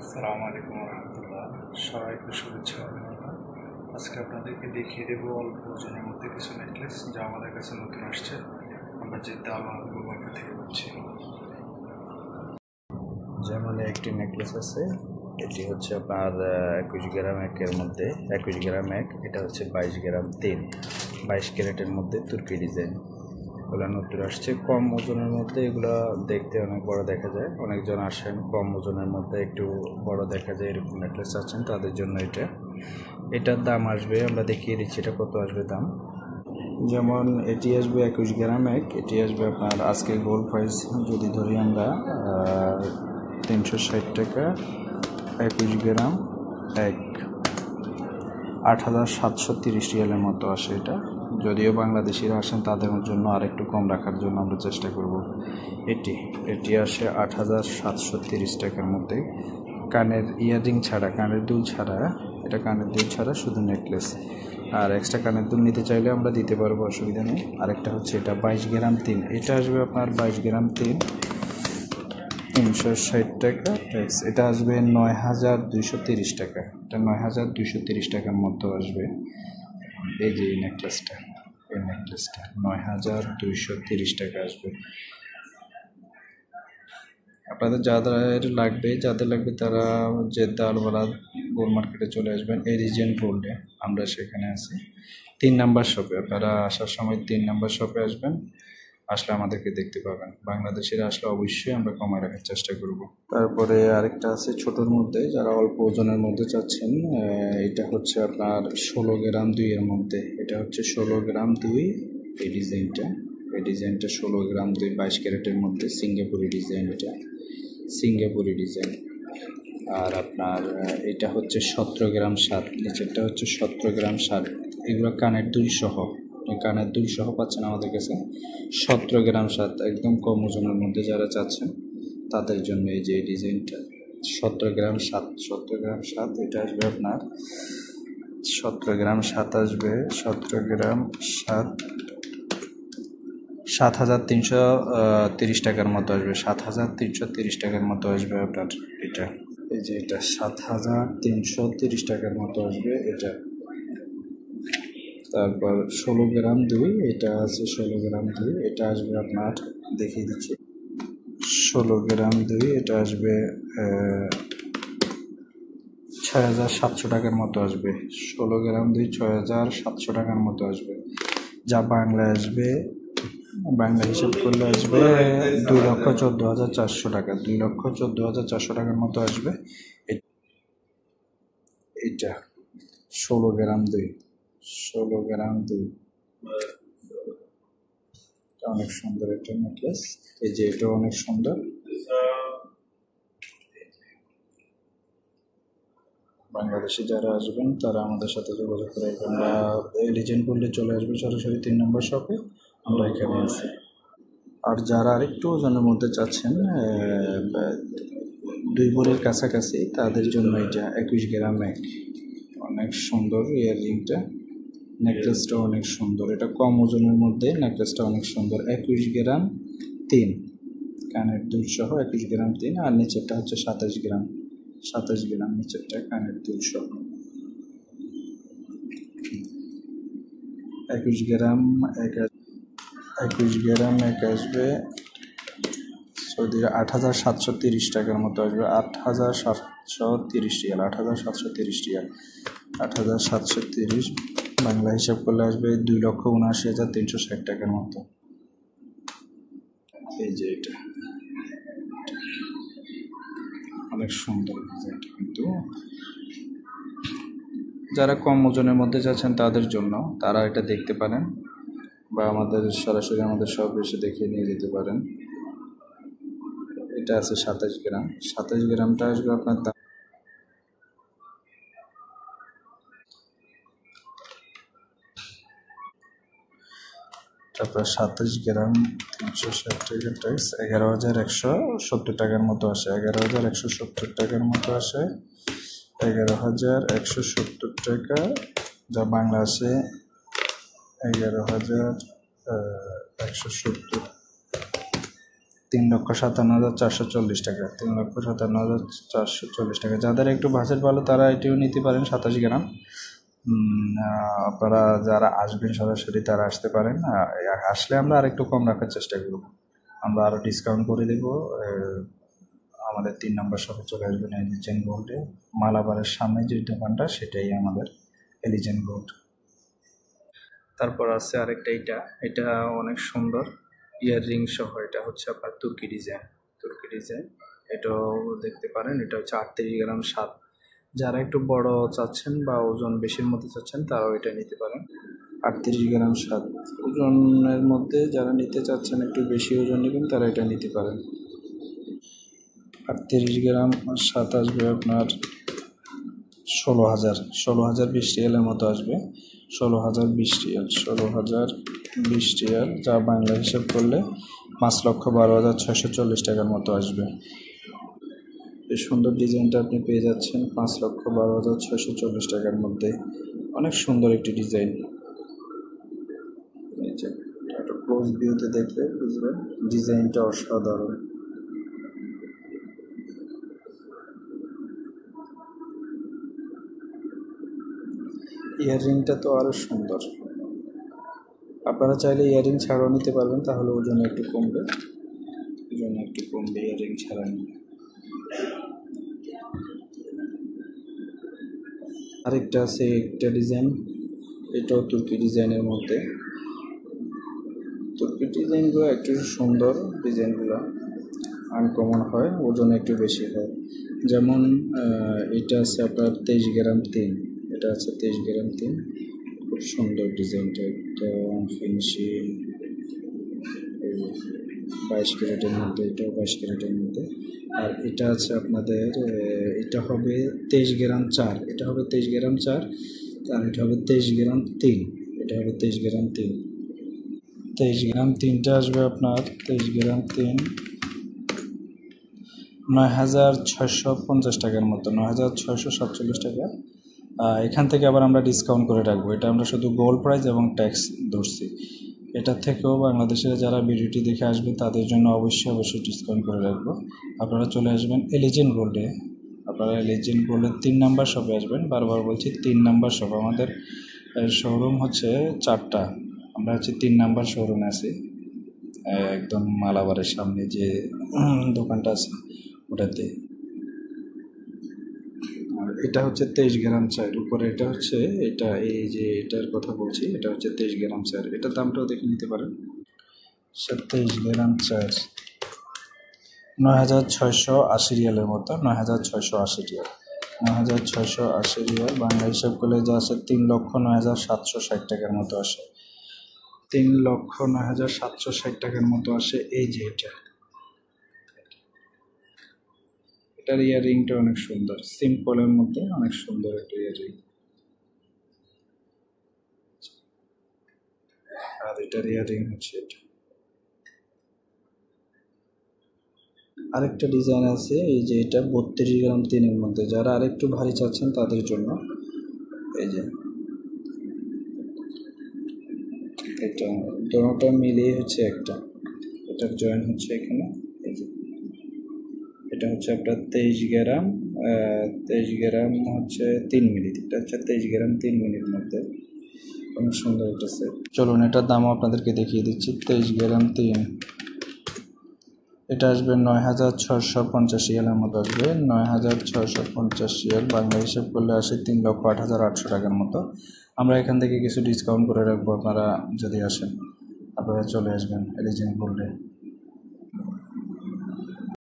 আসসালামু আলাইকুম রহমতুল্লাহ। সবাইকে শুভেচ্ছা অভিনন্দন। আজকে আপনাদেরকে দেখিয়ে দেবো অল্প ওজনের মধ্যে কিছু নেকলেস যা আমাদের কাছে নতুন আসছে। আমরা যে দালাল মার্কেট থেকে পাচ্ছি। যেমন একটি নেকলেস আছে, এটি হচ্ছে আপনার 21 গ্রাম একের মধ্যে 21 গ্রাম এক, এটা হচ্ছে 22 গ্রাম 3, 22 ক্যারেটের মধ্যে তুর্কি ডিজাইন। এগুলো নতুন আসছে কম ওজনের মধ্যে। এগুলো দেখতে অনেক বড় দেখা যায়। অনেকজন আসেন কম ওজনের মধ্যে একটু বড় দেখা যায় এরকম নেকলেস আছেন, তাদের জন্য এটার দাম আসবে, আমরা দেখিয়ে দিচ্ছি এটা কত আসবে দাম। যেমন এটি আসবে 21 গ্রাম এক, এটি আসবে আপনার আজকে গোল্ড প্রাইস যদি ধরি আমরা 360 টাকা। 21 গ্রাম এক 8,730 রিয়ালের মতো আসে এটা। যদিও বাংলাদেশিরা আসেন তাদের জন্য আর একটু কম রাখার জন্য আমরা চেষ্টা করব। এটি আসে 8,730 টাকার মধ্যে, কানের ইয়ারিং ছাড়া, কানের দুল ছাড়া। এটা কানের দুল ছাড়া শুধু নেকলেস। আর এক্সট্রা কানের দুল নিতে চাইলে আমরা দিতে পারবো, অসুবিধা নেই। আরেকটা হচ্ছে এটা 22 গ্রাম 3, এটা আসবে আপনার 22 গ্রাম 3 360 টাকা ট্যাক্স। এটা আসবে 9,230 টাকা। এটা 9,230 টাকার মতো আসবে। এই যে এই নেকলেসটা 9,230 টাকা আসবে। আপনাদের যাদের লাগবে তারা জেদ্দা আলওয়ালা গোল্ড মার্কেটে চলে আসবেন, এরিজেন্ট গোল্ডে। আমরা সেখানে আছি 3 নাম্বার শপে। আপনারা আসার সময় 3 নাম্বার শপে আসবেন, আসলে আমাদেরকে দেখতে পাবেন। বাংলাদেশিরা আসলে অবশ্যই আমরা কমায় রাখার চেষ্টা করব। তারপরে আরেকটা আছে ছোটোর মধ্যে, যারা অল্প ওজনের মধ্যে চাচ্ছেন। এটা হচ্ছে আপনার 16 গ্রাম 2 এর মধ্যে। এটা হচ্ছে 16 গ্রাম 2, এই ডিজাইনটা 16 গ্রাম 2 22 ক্যারেটের মধ্যে সিঙ্গাপুরি ডিজাইন। সিঙ্গাপুরি ডিজাইন। আর আপনার এটা হচ্ছে 17 গ্রাম 7, নিচেরটা হচ্ছে 17 গ্রাম 7। এগুলো কানের দুল সহ পাচ্ছেন আমাদের কাছে। 17 গ্রাম 7 একদম কম ওজনের মধ্যে যারা চাচ্ছেন তাদের জন্য এই যে এই ডিজাইনটা 17 গ্রাম 7। 17 গ্রাম 7 এটা আসবে আপনার 17 গ্রাম 7 আসবে 17 গ্রাম 7 7,330 টাকার মতো আসবে। 7,330 টাকার মতো আসবে আপনার এটা। এই যে এটা 7,330 টাকার মতো আসবে এটা। তারপর 16 গ্রাম 2, এটা আছে 16 গ্রাম 2, এটা আসবে আপনার দেখিয়ে দিচ্ছি। 16 গ্রাম 2 এটা আসবে 6,700 টাকার মতো আসবে। 16 গ্রাম 2 6,700 টাকার মতো আসবে, যা বাংলা হিসাব করলে আসবে 2,14,400 টাকা। 2,14,400 টাকার মতো আসবে এটা। 16 গ্রাম 2 অনেক সুন্দর একটা নেকলেস। এই যে এটা অনেক সুন্দর। বাংলাদেশে যারা আসবেন তারা আমাদের সাথে যোগাযোগ করে আসবেন, বা এলিজেন্ট করলে চলে আসবেন সরাসরি 3 নম্বর শপে, আমরা এখানে আছি। আর যারা আরেকটু ওজনের মধ্যে চাচ্ছেন 2 ভরির কাছাকাছি, তাদের জন্য এটা 21 গ্রাম 1, অনেক সুন্দর ইয়াররিংটা। নেকলেসটা অনেক সুন্দর, এটা কম ওজনের মধ্যে নেকলেসটা অনেক সুন্দর। 21 গ্রাম 3 কানের দুল সহ 21 গ্রাম 3, আর নিচেরটা হচ্ছে 27 গ্রাম নিচেরটা কানের দুল সহ 21 গ্রাম 1 আসবে সৌদি 8,730 টাকার মতো আসবে। 8,730 রিয়াল 8,730 বাংলা হিসাব করলে আসবে 2,79,360 টাকার মতো। এই যে এটা অনেক সুন্দর ডিজাইনটা, কিন্তু যারা কম ওজনের মধ্যে যাচ্ছেন তাদের জন্য তারা এটা দেখতে পারেন, বা সরাসরি আমাদের সব এসে দেখিয়ে নিয়ে যেতে পারেন। এটা আছে 27 গ্রাম। 27 গ্রামটা আসবে আপনার দাম তারপর 27 গ্রাম 360 টাকা ট্যাক্স 11,170 টাকার মতো আসে। 11,170 টাকার মতো আসে। 11,170 টাকা, যা বাংলা আসে 11,170 3,57,440 টাকা, 3,57,440 টাকা। যাদের একটু বাজেট ভালো তারা এটিও নিতে পারেন 27 গ্রাম। আপনারা যারা আসবেন সরাসরি তারা আসতে পারেন, আসলে আমরা আরেকটু কম রাখার চেষ্টা করব, আমরা আরও ডিসকাউন্ট করে দেব। আমাদের 3 নম্বর শপে চলে আসবেন এলিজেন্ট গোল্ডে, মালাবারের সামনে যে দোকানটা সেটাই আমাদের এলিজেন্ট গোল্ড। তারপর আছে আরেকটা, এটা অনেক সুন্দর ইয়াররিং সহ, এটা হচ্ছে আপনার তুর্কি ডিজাইন, এটাও দেখতে পারেন। এটা হচ্ছে 38 গ্রাম 7। যারা একটু বড় চাচ্ছেন বা ওজন বেশির মধ্যে চাচ্ছেন তারাও এটা নিতে পারেন। 38 গ্রাম 7 ওজনের মধ্যে যারা নিতে চাচ্ছেন, একটু বেশি ওজন নেবেন তারা এটা নিতে পারেন। 38 গ্রাম 7 আসবে আপনার 16,020 রিয়ালের মতো আসবে। 16,020 রিয়াল, যা বাংলা হিসাব করলে 5,12,640 টাকার মতো আসবে। এই সুন্দর ডিজাইনটা আপনি পেয়ে যাচ্ছেন 5,12,640 টাকার মধ্যে। অনেক সুন্দর একটি ডিজাইন। একটা ক্লোজ ভিউতে দেখলে বুঝবেন ডিজাইনটা অসাধারণ। ইয়াররিংটা তো আরও সুন্দর। আপনারা চাইলে ইয়াররিং ছাড়াও নিতে পারবেন, তাহলে ওজন একটু কমবে, ইয়াররিং ছাড়া নিলে। আরেকটা আছে একটা ডিজাইন, এটাও তুর্কি ডিজাইনের মধ্যে। তুর্কি ডিজাইনগুলো একটু সুন্দর, ডিজাইনগুলো আনকমন হয়, ওজন একটু বেশি হয়। যেমন এটা আছে আপনার 23 গ্রাম 3, এটা আছে 23 গ্রাম 3, খুব সুন্দর ডিজাইনটা, একদম ফিনিশিং। 22 ক্যারেটের মধ্যে, এটাও 22 ক্যারেটের মধ্যে। আর এটা আছে আপনাদের, এটা হবে 23 গ্রাম 4, এটা হবে 23 গ্রাম 4, আর এটা হবে 23 গ্রাম 3, এটা হবে 23 গ্রাম 3। 23 গ্রাম 3টা আসবে আপনার 23 গ্রাম 3 9,650 টাকার মতো, 9,647 টাকা। এখান থেকে আবার আমরা ডিসকাউন্ট করে রাখবো, এটা আমরা শুধু গোল্ড প্রাইস এবং ট্যাক্স ধরছি। এটার থেকেও বাংলাদেশের যারা ভিডিওটি দেখে আসবে তাদের জন্য অবশ্যই ডিসকাউন্ট করে রাখবো। আপনারা চলে আসবেন এলিজেন্ট গোল্ডে, আপনারা এলিজেন্ট গোল্ডের 3 নাম্বার শপে আসবেন। বারবার বলছি 3 নাম্বার শপ, আমাদের শোরুম হচ্ছে 4টা, আমরা হচ্ছে 3 নাম্বার শোরুমে আছি, একদম মালাবারের সামনে যে দোকানটা আছে ওটাতে। আর এটা হচ্ছে 23 গ্রাম 4 উপরে, এটা হচ্ছে এটা, এই যে এটার কথা বলছি, এটা হচ্ছে 23 গ্রাম 4, এটার দামটাও দেখে নিতে পারেন। 23 গ্রাম 4 9,680 রিয়ালের মতো, 9,680 রিয়াল, 9,680 রিয়াল বাংলা হিসাব করলে যা আছে 3,09,760 টাকার মতো আসে, 3,09,760 টাকার মতো আসে। এই যে এটার ইয়াররিংটা অনেক সুন্দর, সিম্পলের মধ্যে অনেক সুন্দর একটা ইয়াররিং। আর এটার ইয়াররিং হচ্ছে এটা। আরেকটা ডিজাইন আছে, এই যে এটা 32 গ্রাম 3-এর মধ্যে, যারা আরেকটু ভারী চাচ্ছেন তাদের জন্য। এই যে এটা দুটোটা মিলিয়ে হচ্ছে একটা, এটার জয়েন হচ্ছে এখানে। এই যে এটা হচ্ছে আপনার 23 গ্রাম হচ্ছে 3 মিলি, এটা হচ্ছে 23 গ্রাম 3 মিলির মধ্যে, অনেক সুন্দর একটা সেট। চলুন এটার দামও আপনাদেরকে দেখিয়ে দিচ্ছি। 23 গ্রাম 3, এটা আসবে 9,650 রিয়ালের মতো আসবে, 9,650 রিয়াল বাংলা হিসাব করলে আসে 3,08,800 টাকার মতো। আমরা এখান থেকে কিছু ডিসকাউন্ট করে রাখবো, আপনারা যদি আসেন আপনারা চলে আসবেন এলিজেন্ট গোল্ডে।